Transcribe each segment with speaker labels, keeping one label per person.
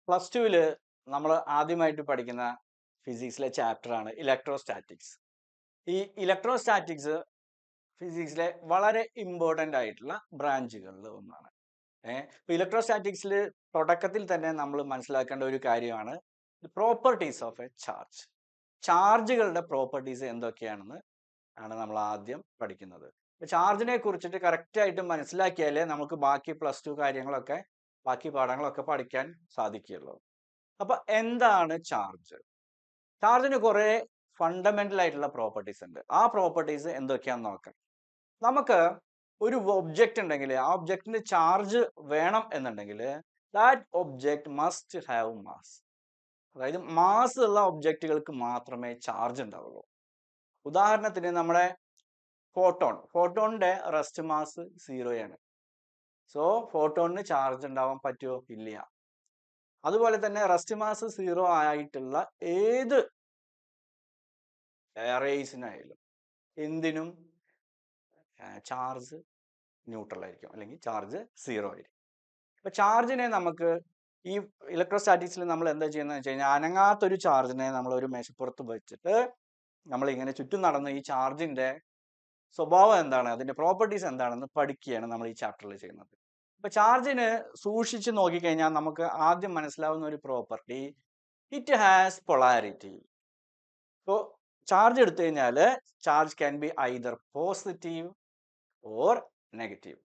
Speaker 1: Plus ടുവിൽ നമ്മൾ ആദ്യമായിട്ട് പഠിക്കുന്ന ഫിസിക്സിലെ ചാപ്റ്ററാണ് ഇലക്ട്രോസ്റ്റാറ്റിക്സ്. ഈ ഇലക്ട്രോസ്റ്റാറ്റിക്സ് ഫിസിക്സിലെ വളരെ ഇമ്പോർട്ടൻ്റ് ആയിട്ടുള്ള ബ്രാഞ്ചുകളിൽ ഒന്നാണ്. ഇപ്പോൾ ഇലക്ട്രോസ്റ്റാറ്റിക്സിൽ തുടക്കത്തിൽ തന്നെ നമ്മൾ മനസ്സിലാക്കേണ്ട ഒരു കാര്യമാണ് പ്രോപ്പർട്ടീസ് ഓഫ് എ ചാർജ്. ചാർജുകളുടെ പ്രോപ്പർട്ടീസ് എന്തൊക്കെയാണെന്ന് ആണ് നമ്മൾ ആദ്യം പഠിക്കുന്നത്. ചാർജിനെ കുറിച്ചിട്ട് കറക്റ്റായിട്ട് മനസ്സിലാക്കിയാലേ നമുക്ക് ബാക്കി പ്ലസ് ടു കാര്യങ്ങളൊക്കെ ബാക്കി പാഠങ്ങളൊക്കെ പഠിക്കാൻ സാധിക്കുകയുള്ളൂ. അപ്പൊ എന്താണ് ചാർജ്? ചാർജിന് കുറെ ഫണ്ടമെന്റൽ ആയിട്ടുള്ള പ്രോപ്പർട്ടീസ് ഉണ്ട്. ആ പ്രോപ്പർട്ടീസ് എന്തൊക്കെയാണെന്ന് നോക്കാം. നമുക്ക് ഒരു ഒബ്ജക്റ്റ് ഉണ്ടെങ്കിൽ ആ ഒബ്ജക്റ്റിന് ചാർജ് വേണം എന്നുണ്ടെങ്കിൽ that object must have mass. അതായത് മാസ് ഉള്ള ഒബ്ജക്റ്റുകൾക്ക് മാത്രമേ ചാർജ് ഉണ്ടാവുള്ളൂ. ഉദാഹരണത്തിന് നമ്മുടെ ഫോട്ടോണിന്റെ റെസ്റ്റ് മാസ് 0 ആണ്. സോ ഫോട്ടോണിന് ചാർജ് ഉണ്ടാവാൻ പറ്റുമോ? ഇല്ല. അതുപോലെ തന്നെ റെസ്റ്റ് മാസ് 0 ആയിട്ടുള്ള ഏത് റേസിനായാലും എന്തിനും ചാർജ് ന്യൂട്രൽ ആയിരിക്കും, അല്ലെങ്കിൽ ചാർജ് 0 ആയിരിക്കും. അപ്പൊ ചാർജിനെ നമുക്ക് ഈ ഇലക്ട്രോസ്റ്റാറ്റിക്സിൽ നമ്മൾ എന്താ ചെയ്യുന്നത് വെച്ച് കഴിഞ്ഞാൽ, അനങ്ങാത്തൊരു ചാർജിനെ നമ്മൾ ഒരു മേശപ്പുറത്ത് വെച്ചിട്ട് നമ്മൾ ഇങ്ങനെ ചുറ്റും നടന്ന് ഈ ചാർജിന്റെ സ്വഭാവം എന്താണ്, അതിന്റെ പ്രോപ്പർട്ടീസ് എന്താണെന്ന് പഠിക്കുകയാണ് നമ്മൾ ഈ ചാപ്റ്ററിൽ ചെയ്യുന്നത്. അപ്പൊ ചാർജിന് സൂക്ഷിച്ച് നോക്കിക്കഴിഞ്ഞാൽ നമുക്ക് ആദ്യം മനസ്സിലാവുന്ന ഒരു പ്രോപ്പർട്ടി, ഇറ്റ് ഹാസ് പൊളാരിറ്റി. ഇപ്പോൾ ചാർജ് എടുത്തു കഴിഞ്ഞാൽ charge can be either positive or negative.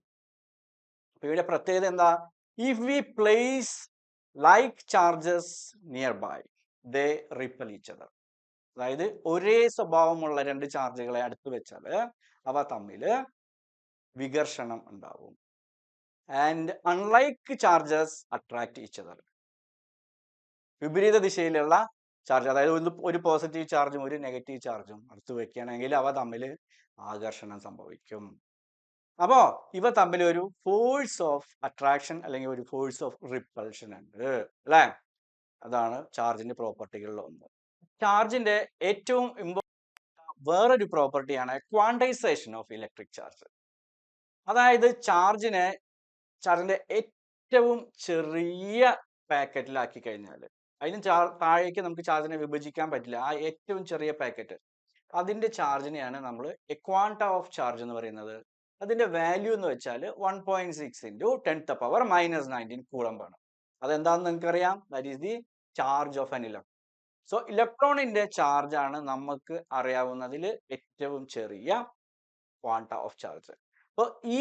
Speaker 1: അപ്പൊ ഇവിടെ പ്രത്യേകത എന്താ? If we place like charges near by they repel each other. അതായത് ഒരേ സ്വഭാവമുള്ള രണ്ട് ചാർജുകളെ അടുത്ത് വെച്ചാൽ അവ തമ്മിൽ വികർഷണം ഉണ്ടാവും. And unlike charges attract each other. വിപരീത ദിശയിലുള്ള ചാർജ്, അതായത് ഒരു പോസിറ്റീവ് ചാർജും ഒരു നെഗറ്റീവ് ചാർജും അടുത്ത് വെക്കുകയാണെങ്കിൽ അവ തമ്മിൽ ആകർഷണം സംഭവിക്കും. അപ്പോ ഇവ തമ്മിൽ ഒരു ഫോഴ്സ് ഓഫ് അട്രാക്ഷൻ അല്ലെങ്കിൽ ഒരു ഫോഴ്സ് ഓഫ് റിപ്പൾഷൻ ഉണ്ട്, അല്ലേ? അതാണ് ചാർജിന്റെ പ്രോപ്പർട്ടികളിൽ ഒന്ന്. ചാർജിന്റെ ഏറ്റവും വേറൊരു പ്രോപ്പർട്ടിയാണ് ക്വാണ്ടൈസേഷൻ ഓഫ് ഇലക്ട്രിക് ചാർജ്. അതായത് ചാർജിന്റെ ഏറ്റവും ചെറിയ പാക്കറ്റിലാക്കി കഴിഞ്ഞാൽ അതിന് താഴേക്ക് നമുക്ക് ചാർജിനെ വിഭജിക്കാൻ പറ്റില്ല. ആ ഏറ്റവും ചെറിയ പാക്കറ്റ്, അതിന്റെ ചാർജിനെയാണ് നമ്മൾ ക്വാണ്ട ഓഫ് ചാർജ് എന്ന് പറയുന്നത്. അതിന്റെ വാല്യൂ എന്ന് വെച്ചാൽ 1.6 ഇൻറ്റു 10⁻⁻19 കൂളംബാണ്. അതെന്താണെന്ന് നിങ്ങൾക്കറിയാം. That is the charge of an electron. So ഇലക്ട്രോണിന്റെ ചാർജ് ആണ് നമുക്ക് അറിയാവുന്നതിൽ ഏറ്റവും ചെറിയ ക്വാണ്ട ഓഫ് ചാർജ്. അപ്പോൾ ഈ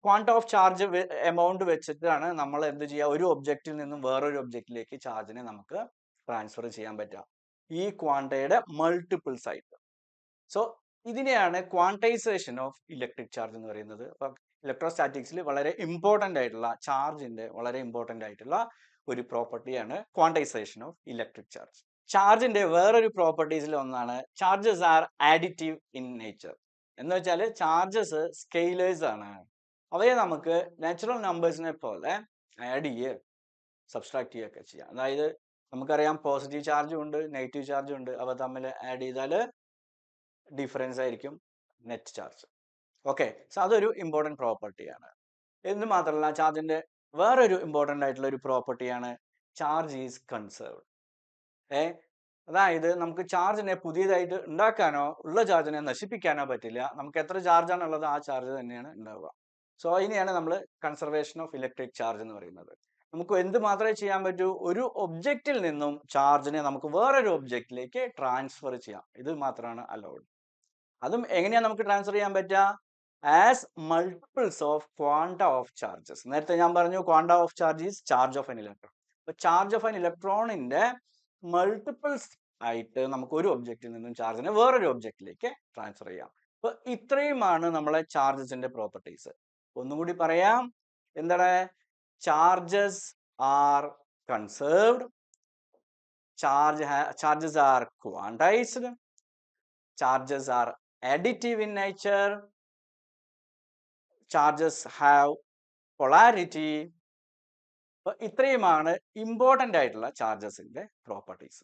Speaker 1: ക്വാണ്ട ഓഫ് ചാർജ് എമൗണ്ട് വെച്ചിട്ടാണ് നമ്മൾ എന്ത് ചെയ്യുക, ഒരു ഒബ്ജക്റ്റിൽ നിന്നും വേറൊരു ഒബ്ജക്റ്റിലേക്ക് ചാർജിനെ നമുക്ക് ട്രാൻസ്ഫർ ചെയ്യാൻ പറ്റുക, ഈ ക്വാണ്ടയുടെ മൾട്ടിപ്പിൾസ് ആയിട്ട്. സോ ഇതിനെയാണ് ക്വാണ്ടൈസേഷൻ ഓഫ് ഇലക്ട്രിക് ചാർജ് എന്ന് പറയുന്നത്. അപ്പൊ ഇലക്ട്രോസ്റ്റാറ്റിക്സിൽ വളരെ ഇമ്പോർട്ടൻ്റ് ആയിട്ടുള്ള ചാർജിന്റെ വളരെ ഇമ്പോർട്ടൻ്റ് ആയിട്ടുള്ള ഒരു പ്രോപ്പർട്ടിയാണ് ക്വാണ്ടൈസേഷൻ ഓഫ് ഇലക്ട്രിക് ചാർജ്. ചാർജിന്റെ വേറൊരു പ്രോപ്പർട്ടീസിൽ ഒന്നാണ് charges are additive in nature. എന്ന് വെച്ചാൽ ചാർജസ് സ്കെയിലേഴ്സ് ആണ്. അവയെ നമുക്ക് നാച്ചുറൽ നമ്പേഴ്സിനെ പോലെ ആഡ് ചെയ്യുക, സബ്സ്ട്രാക്ട് ചെയ്യുകയൊക്കെ ചെയ്യാം. അതായത് നമുക്കറിയാം പോസിറ്റീവ് ചാർജും ഉണ്ട് നെഗറ്റീവ് ചാർജും ഉണ്ട്. അവ തമ്മിൽ ആഡ് ചെയ്താൽ ഡിഫറൻസ് ആയിരിക്കും നെറ്റ് ചാർജ്. ഓക്കെ, സോ അതൊരു ഇമ്പോർട്ടൻറ്റ് പ്രോപ്പർട്ടിയാണ്. എന്ന് മാത്രമല്ല ചാർജിന്റെ വേറൊരു ഇമ്പോർട്ടൻ്റ് ആയിട്ടുള്ള ഒരു പ്രോപ്പർട്ടിയാണ് ചാർജ് ഈസ് കൺസേർവ്ഡ്. അതായത് നമുക്ക് ചാർജിനെ പുതിയതായിട്ട് ഉണ്ടാക്കാനോ ഉള്ള ചാർജിനെ നശിപ്പിക്കാനോ പറ്റില്ല. നമുക്ക് എത്ര ചാർജാണ് ഉള്ളത് ആ ചാർജ് തന്നെയാണ് ഉണ്ടാവുക. സോ അതിനെയാണ് നമ്മൾ കൺസർവേഷൻ ഓഫ് ഇലക്ട്രിക് ചാർജ് എന്ന് പറയുന്നത്. നമുക്ക് എന്ത് മാത്രമേ ചെയ്യാൻ പറ്റൂ, ഒരു ഒബ്ജക്റ്റിൽ നിന്നും ചാർജിനെ നമുക്ക് വേറൊരു ഒബ്ജക്റ്റിലേക്ക് ട്രാൻസ്ഫർ ചെയ്യാം. ഇത് മാത്രമാണ് അലൗഡ്. അതും എങ്ങനെയാണ് നമുക്ക് ട്രാൻസ്ഫർ ചെയ്യാൻ പറ്റുക? As multiples of quanta of charges. നേരത്തെ ഞാൻ പറഞ്ഞു quanta of charge is charge of an electron. അപ്പൊ ചാർജ് ഓഫ് ആൻ ഇലക്ട്രോണിന്റെ മൾട്ടിപ്പിൾസ് ആയിട്ട് നമുക്ക് ഒരു ഒബ്ജക്റ്റിൽ നിന്നും ചാർജിനെ വേറൊരു ഒബ്ജക്റ്റിലേക്ക് ട്രാൻസ്ഫർ ചെയ്യാം. അപ്പൊ ഇത്രയുമാണ് നമ്മളെ ചാർജസിന്റെ പ്രോപ്പർട്ടീസ്. ഒന്നും കൂടി പറയാം. എന്താണ്? Charges are conserved, charges are quantized, charges are additive in nature, charges have polarity. ഇത്രയുമാണ് ഇമ്പോർട്ടൻ്റ് ആയിട്ടുള്ള ചാർജസിന്റെ പ്രോപ്പർട്ടീസ്.